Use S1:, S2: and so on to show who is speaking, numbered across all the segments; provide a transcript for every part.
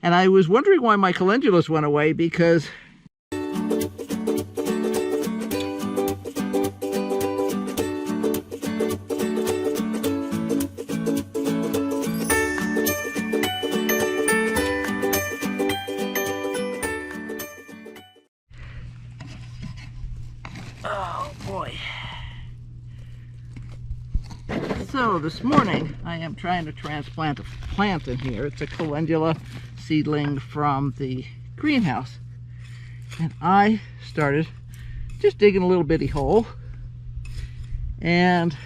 S1: And I was wondering why my calendulas went away because oh boy. So this morning I am trying to transplant a plant in here. It's a calendula seedling from the greenhouse. And I started just digging a little bitty hole. And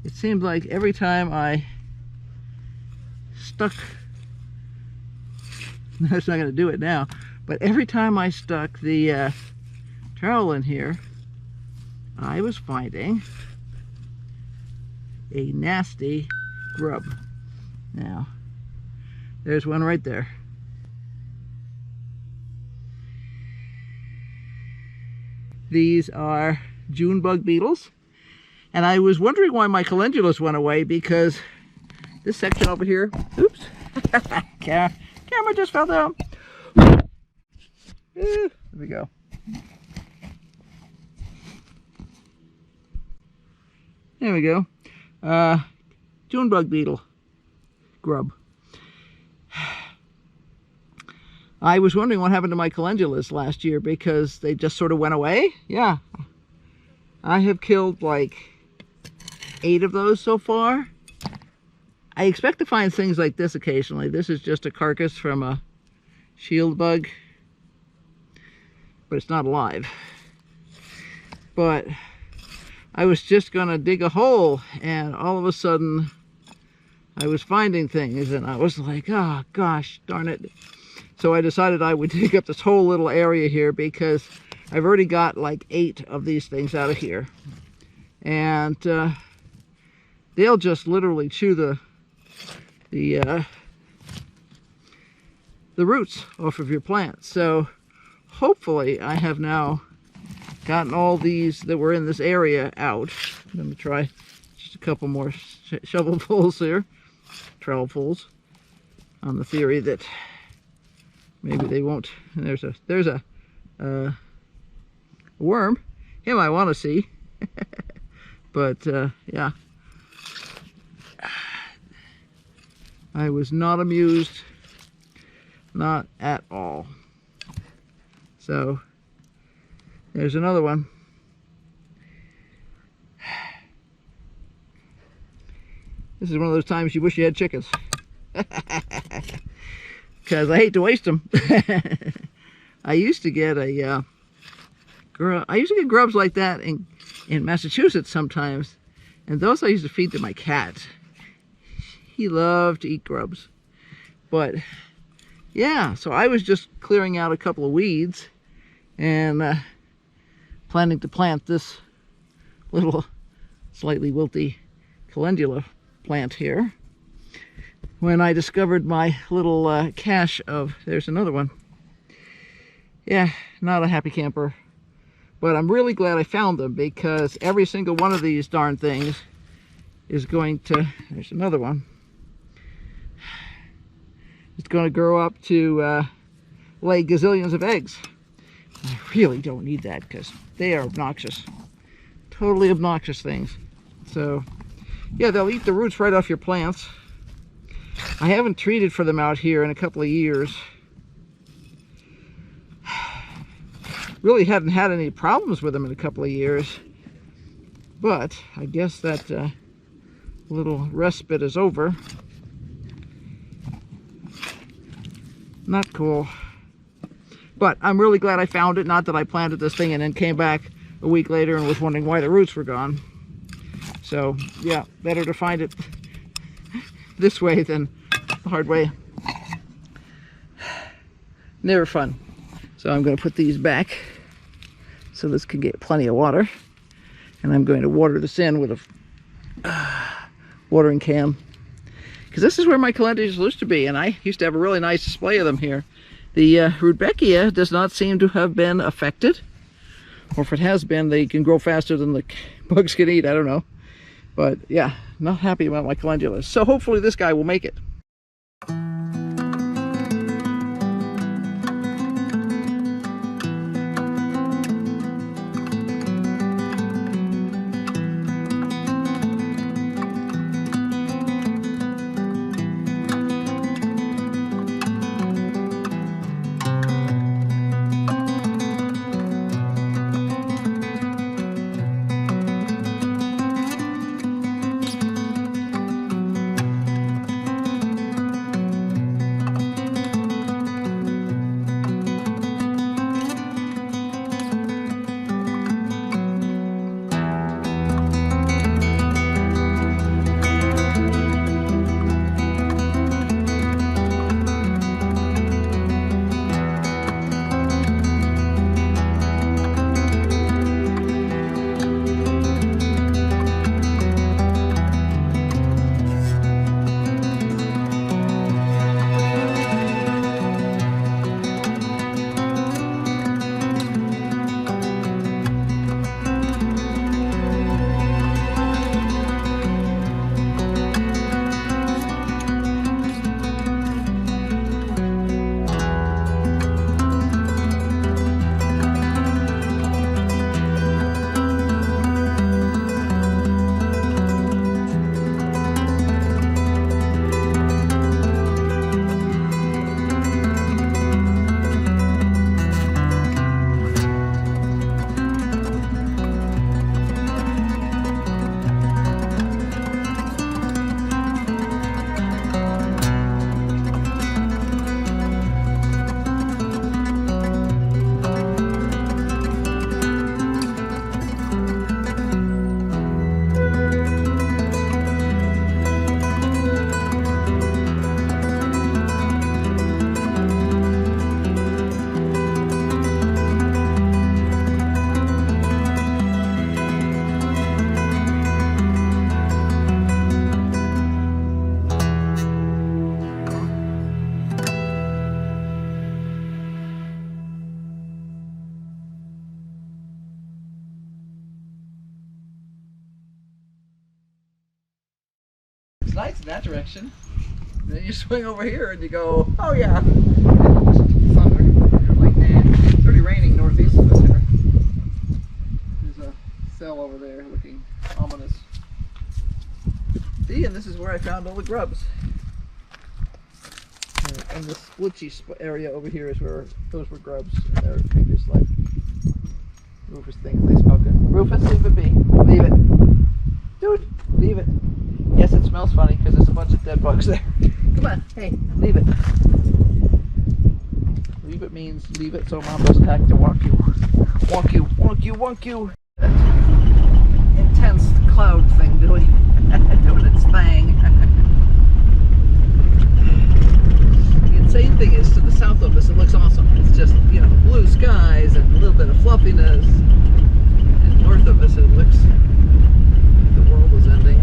S1: it seemed like every time I stuck, no, it's not going to do it now, but every time I stuck the trowel in here, I was finding a nasty grub. Now, there's one right there. These are June bug beetles. And I was wondering why my calendulas went away because this section over here, oops, camera just fell down. There we go. There we go. June bug beetle grub. I was wondering what happened to my calendulas last year because they just sort of went away. Yeah. I have killed like 8 of those so far. I expect to find things like this occasionally. This is just a carcass from a shield bug, but it's not alive. But I was just gonna dig a hole and all of a sudden I was finding things and I was like, oh gosh, darn it. So I decided I would dig up this whole little area here because I've already got like 8 of these things out of here. And they'll just literally chew the roots off of your plant. So hopefully I have now gotten all these that were in this area out. I'm going to try just a couple more shovelfuls here, trowelfuls, on the theory that maybe they won't. And there's a worm. Him I want to see. But yeah, I was not amused, not at all. So there's another one. This is one of those times you wish you had chickens. Because I hate to waste them. I used to get grubs like that in Massachusetts sometimes. And those I used to feed to my cat. He loved to eat grubs. But yeah, so I was just clearing out a couple of weeds and planning to plant this little slightly wilty calendula plant here when I discovered my little cache of, there's another one. Yeah, not a happy camper, but I'm really glad I found them because every single one of these darn things is going to, there's another one, it's going to grow up to lay gazillions of eggs. I really don't need that because they are obnoxious. Totally obnoxious things. So, yeah, they'll eat the roots right off your plants. I haven't treated for them out here in a couple of years. Really hadn't had any problems with them in a couple of years. But I guess that little respite is over. Not cool. But I'm really glad I found it. Not that I planted this thing and then came back a week later and was wondering why the roots were gone. So, yeah, better to find it this way than the hard way. Never fun. So I'm going to put these back so this can get plenty of water. And I'm going to water this in with a watering can. Because this is where my calendulas used to be, and I used to have a really nice display of them here. The Rudbeckia does not seem to have been affected. Or if it has been, they can grow faster than the bugs can eat. I don't know. But yeah, not happy about my calendulas. So hopefully this guy will make it. lights in that direction. And then you swing over here and you go, oh yeah. Thunder. You're like, nah. It's already raining northeast of us here. There's a cell over there looking ominous. See, and this is where I found all the grubs. And this splitchy area over here is where those were grubs in their previous life. Rufus thinks they smell good. Rufus, leave it be. Leave it. Dude, leave it. Yes, it smells funny because there's a bunch of dead bugs there. Come on, hey, leave it. Leave it means leave it so Mom doesn't have to walk you. Walk you, walk you, walk you. That intense cloud thing doing its thing. The insane thing is, to the south of us, it looks awesome. It's just, you know, blue skies and a little bit of fluffiness. And north of us, it looks like the world is ending.